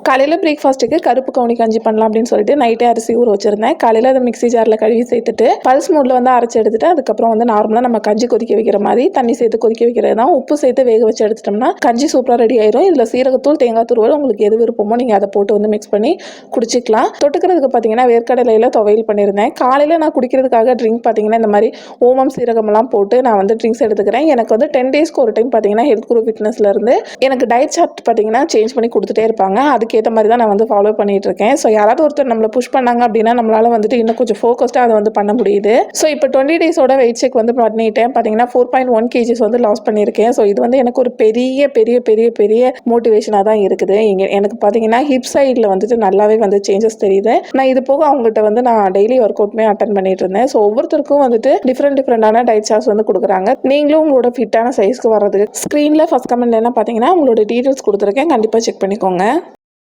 காலையில் பிரேக்ஃபாஸ்ட்டுக்கு கருப்பு கவுனி கஞ்சி பண்ணலாம் அப்படின்னு சொல்லிட்டு நைட்டே அரிசி ஊற வச்சிருந்தேன். காலையில் அதை மிக்ஸி ஜாரில் கழுவி சேர்த்துட்டு பல்ஸ் மூடில் வந்து அரைச்சி எடுத்துட்டு அதுக்கப்புறம் வந்து நார்மலாக நம்ம கஞ்சி கொதிக்க வைக்கிற மாதிரி தண்ணி சேர்த்து கொதிக்க வைக்கிறது தான். உப்பு சேர்த்து வேக வச்சு எடுத்துட்டோம்னா கஞ்சி சூப்பராக ரெடி ஆயிரும். இதில் சீரகத்தூள், தேங்காய் தூள் உங்களுக்கு எது விருப்பமோ நீங்கள் அதை போட்டு வந்து மிக்ஸ் பண்ணி குடிச்சிக்கலாம். தொட்டுக்கிறதுக்கு பார்த்தீங்கன்னா வேர்க்கடலையில் துவையல் பண்ணியிருந்தேன். காலையில் நான் குடிக்கிறதுக்காக ட்ரிங்க் பார்த்தீங்கன்னா இந்த மாதிரி ஓமம் சீரகமெல்லாம் போட்டு நான் வந்து ட்ரிங்க்ஸ் எடுத்துக்கிறேன். எனக்கு வந்து 10 டேஸ்க்கு ஒரு டைம் பார்த்தீங்கன்னா ஹெல்த் குரூப் ஃபிட்னஸ்லேருந்து எனக்கு டயட் சார்ட் பார்த்தீங்கன்னா சேஞ்ச் பண்ணி கொடுத்துட்டே இருப்பாங்க. அதுக்கேற்ற மாதிரி தான் நான் வந்து ஃபாலோ பண்ணிட்டு இருக்கேன். ஸோ யாராவது ஒருத்தர் நம்மளை புஷ் பண்ணாங்க அப்படின்னா நம்மளால வந்துட்டு இன்னும் கொஞ்சம் ஃபோக்கஸ்டாக அதை வந்து பண்ண முடியுது. ஸோ இப்போ 20 டேஸோட வெயிட் செக் வந்து பண்ணிட்டேன். பார்த்தீங்கன்னா 4.1 kgs வந்து லாஸ் பண்ணியிருக்கேன். ஸோ இது வந்து எனக்கு ஒரு பெரிய பெரிய பெரிய பெரிய மோட்டிவேஷனாக தான் இருக்குது. எனக்கு பார்த்தீங்கன்னா ஹிப் சைடில் வந்துட்டு நல்லாவே வந்து சேஞ்சஸ் தெரியுது. நான் இது போக அவங்ககிட்ட வந்து நான் டெய்லி ஒர்க் அவுட்மே அட்டன் பண்ணிட்டு இருந்தேன். ஸோ ஒவ்வொருத்தருக்கும் வந்துட்டு டிஃப்ரெண்டான டயட் சார்ட்ஸ் வந்து கொடுக்குறாங்க. நீங்களும் உங்களோட ஃபிட்டான சைஸ்க்கு வர்றதுக்கு ஸ்க்ரீனில் ஃபர்ஸ்ட் கமெண்ட்ல என்ன பார்த்தீங்கன்னா உங்களோட டீட்டெயில்ஸ் கொடுத்துருக்கேன். கண்டிப்பாக செக் பண்ணிக்கோங்க.